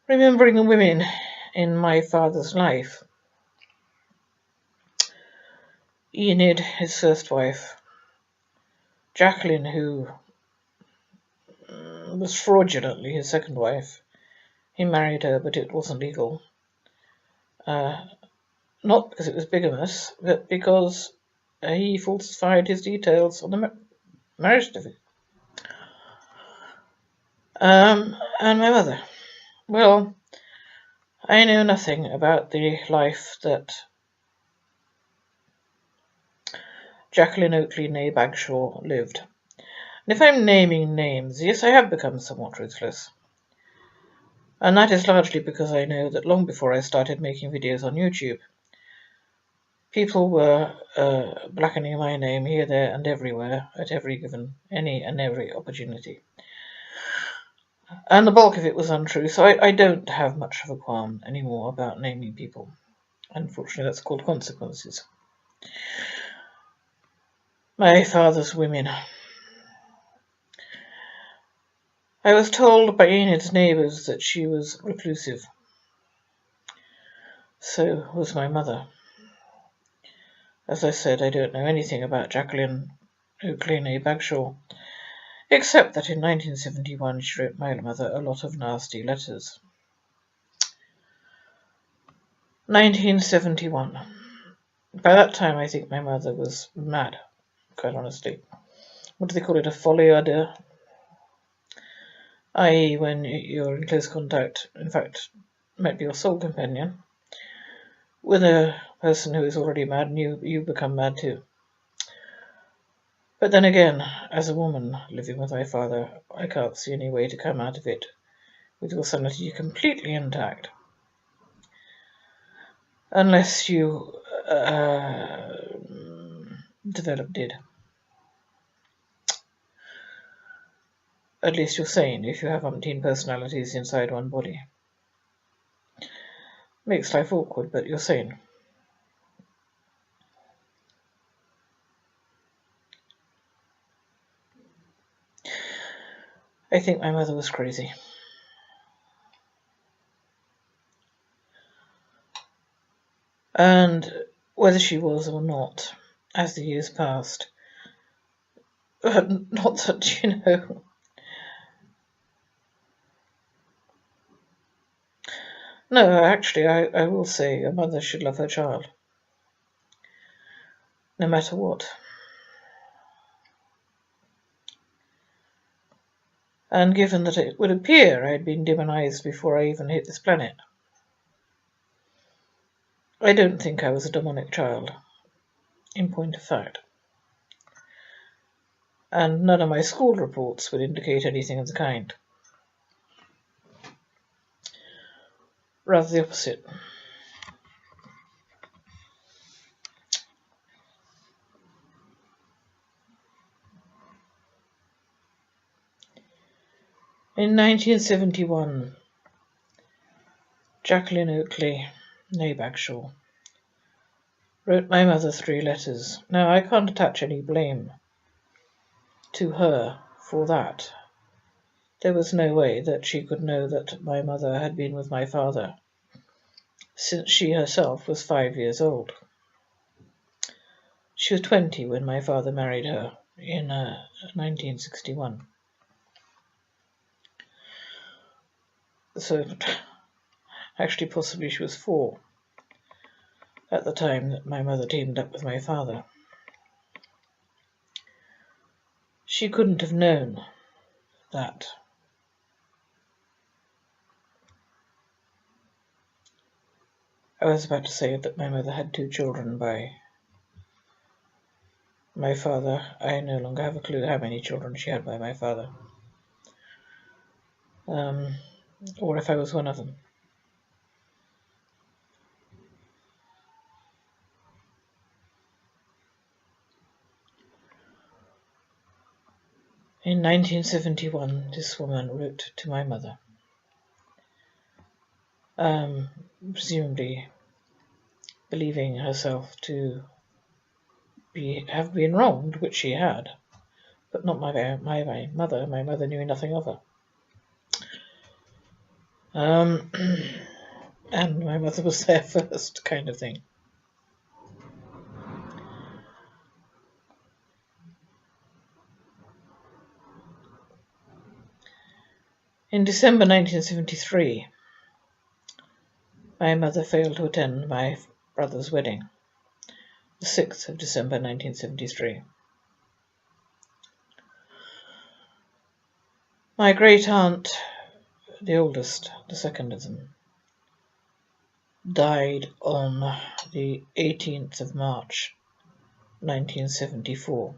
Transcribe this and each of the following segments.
remembering the women in my father's life. Enid, his first wife. Jacqueline, who was fraudulently his second wife. He married her, but it wasn't legal. Not because it was bigamous, but because he falsified his details on the marriage certificate. And my mother. Well, I know nothing about the life that Jacqueline Oakley née Bagshaw lived. And if I'm naming names, yes, I have become somewhat ruthless. And that is largely because I know that long before I started making videos on YouTube, people were blackening my name here, there, and everywhere at any and every opportunity. And the bulk of it was untrue, so I don't have much of a qualm anymore about naming people. Unfortunately, that's called consequences. My father's women. I was told by Enid's neighbours that she was reclusive. So was my mother. As I said, I don't know anything about Jacqueline Oakley née Bagshaw, except that in 1971 she wrote my mother a lot of nasty letters. 1971. By that time I think my mother was mad, quite honestly. What do they call it, a folie à deux? I.e. when you're in close contact, in fact, might be your sole companion, with a person who is already mad, and you become mad too. But then again, as a woman living with my father, I can't see any way to come out of it with your sanity completely intact. Unless you developed it. At least you're sane if you have umpteen personalities inside one body. Makes life awkward, but you're sane. I think my mother was crazy. And whether she was or not, as the years passed, not that, No, actually, I will say a mother should love her child, no matter what. And given that it would appear I had been demonized before I even hit this planet, I don't think I was a demonic child, in point of fact. And none of my school reports would indicate anything of the kind. Rather the opposite. In 1971, Jacqueline Oakley, née Bagshaw, wrote my mother 3 letters. Now, I can't attach any blame to her for that. There was no way that she could know that my mother had been with my father since she herself was 5 years old. She was 20 when my father married her in 1961. So, actually, possibly she was 4 at the time that my mother teamed up with my father. She couldn't have known that. I was about to say that my mother had 2 children by my father. I no longer have a clue how many children she had by my father. Or if I was one of them. In 1971, this woman wrote to my mother, presumably believing herself to have been wronged, which she had, but not my mother. My mother knew nothing of her. And my mother was there first, kind of thing. In December 1973, my mother failed to attend my brother's wedding, the 6th of December 1973. My great aunt, the oldest, the second of them, died on the 18th of March 1974.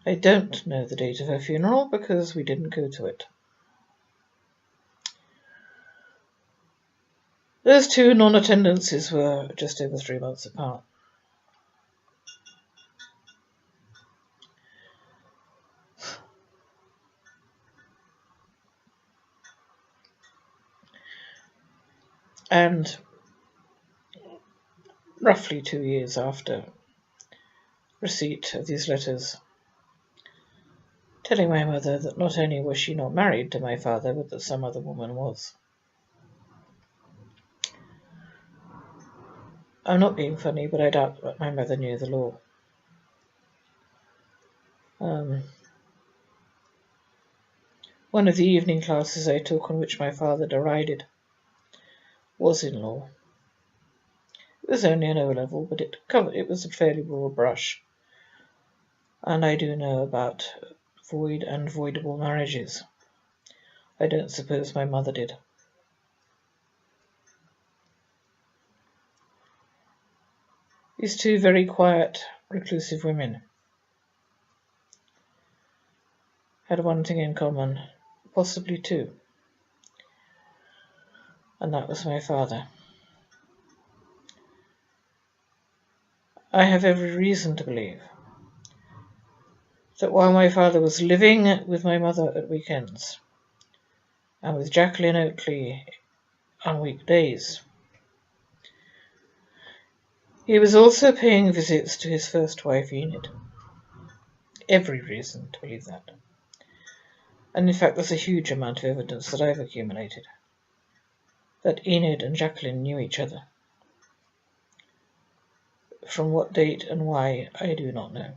I don't know the date of her funeral because we didn't go to it. Those two non-attendances were just over 3 months apart. And roughly 2 years after receipt of these letters, telling my mother that not only was she not married to my father, but that some other woman was. I'm not being funny, but I doubt that my mother knew the law. One of the evening classes I took, on which my father derided, was in law. It was only an O-level, but it was a fairly broad brush. And I do know about void and voidable marriages. I don't suppose my mother did. These two very quiet, reclusive women had one thing in common, possibly two, and that was my father. I have every reason to believe that while my father was living with my mother at weekends and with Jacqueline Oakley on weekdays, he was also paying visits to his first wife, Enid. Every reason to believe that. And in fact, there's a huge amount of evidence that I've accumulated that Enid and Jacqueline knew each other. From what date and why, I do not know.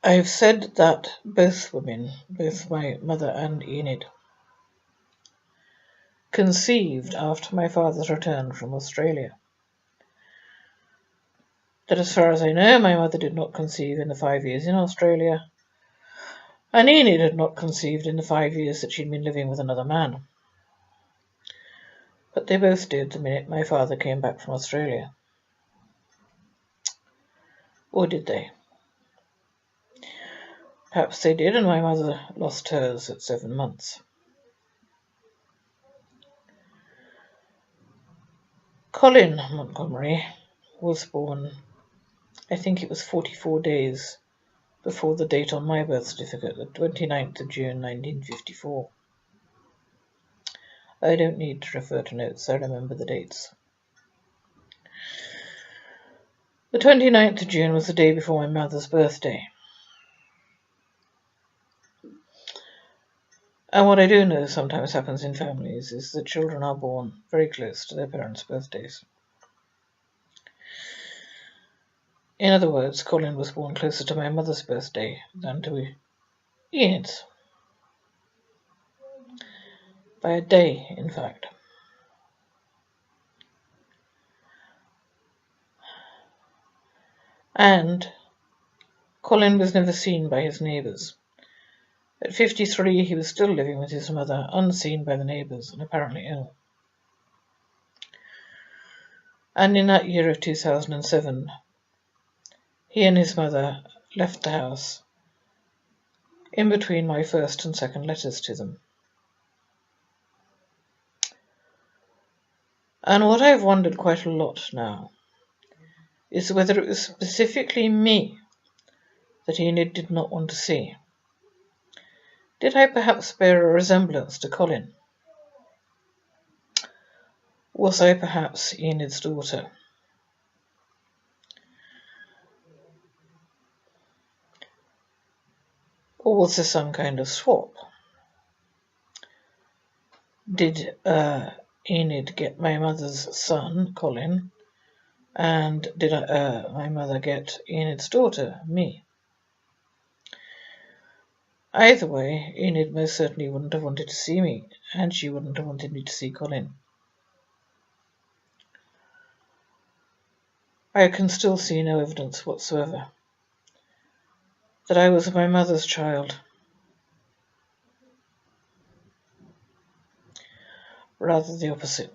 I have said that both women, both my mother and Enid, conceived after my father's return from Australia. That as far as I know, my mother did not conceive in the 5 years in Australia, and Enid had not conceived in the 5 years that she'd been living with another man. But they both did the minute my father came back from Australia. Or did they? Perhaps they did, and my mother lost hers at 7 months. Colin Montgomery was born, I think it was 44 days before the date on my birth certificate, the 29th of June 1954. I don't need to refer to notes, I remember the dates. The 29th of June was the day before my mother's birthday. And what I do know sometimes happens in families is that children are born very close to their parents' birthdays. In other words, Colin was born closer to my mother's birthday than to Enid's. By a day, in fact. And Colin was never seen by his neighbours. At 53, he was still living with his mother, unseen by the neighbours and apparently ill. And in that year of 2007, he and his mother left the house in between my first and second letters to them. And what I've wondered quite a lot now is whether it was specifically me that Enid did not want to see. Did I perhaps bear a resemblance to Colin? Was I perhaps Enid's daughter? Or was there some kind of swap? Did Enid get my mother's son, Colin, and did my mother get Enid's daughter, me? Either way, Enid most certainly wouldn't have wanted to see me, and she wouldn't have wanted me to see Colin. I can still see no evidence whatsoever that I was my mother's child. Rather the opposite.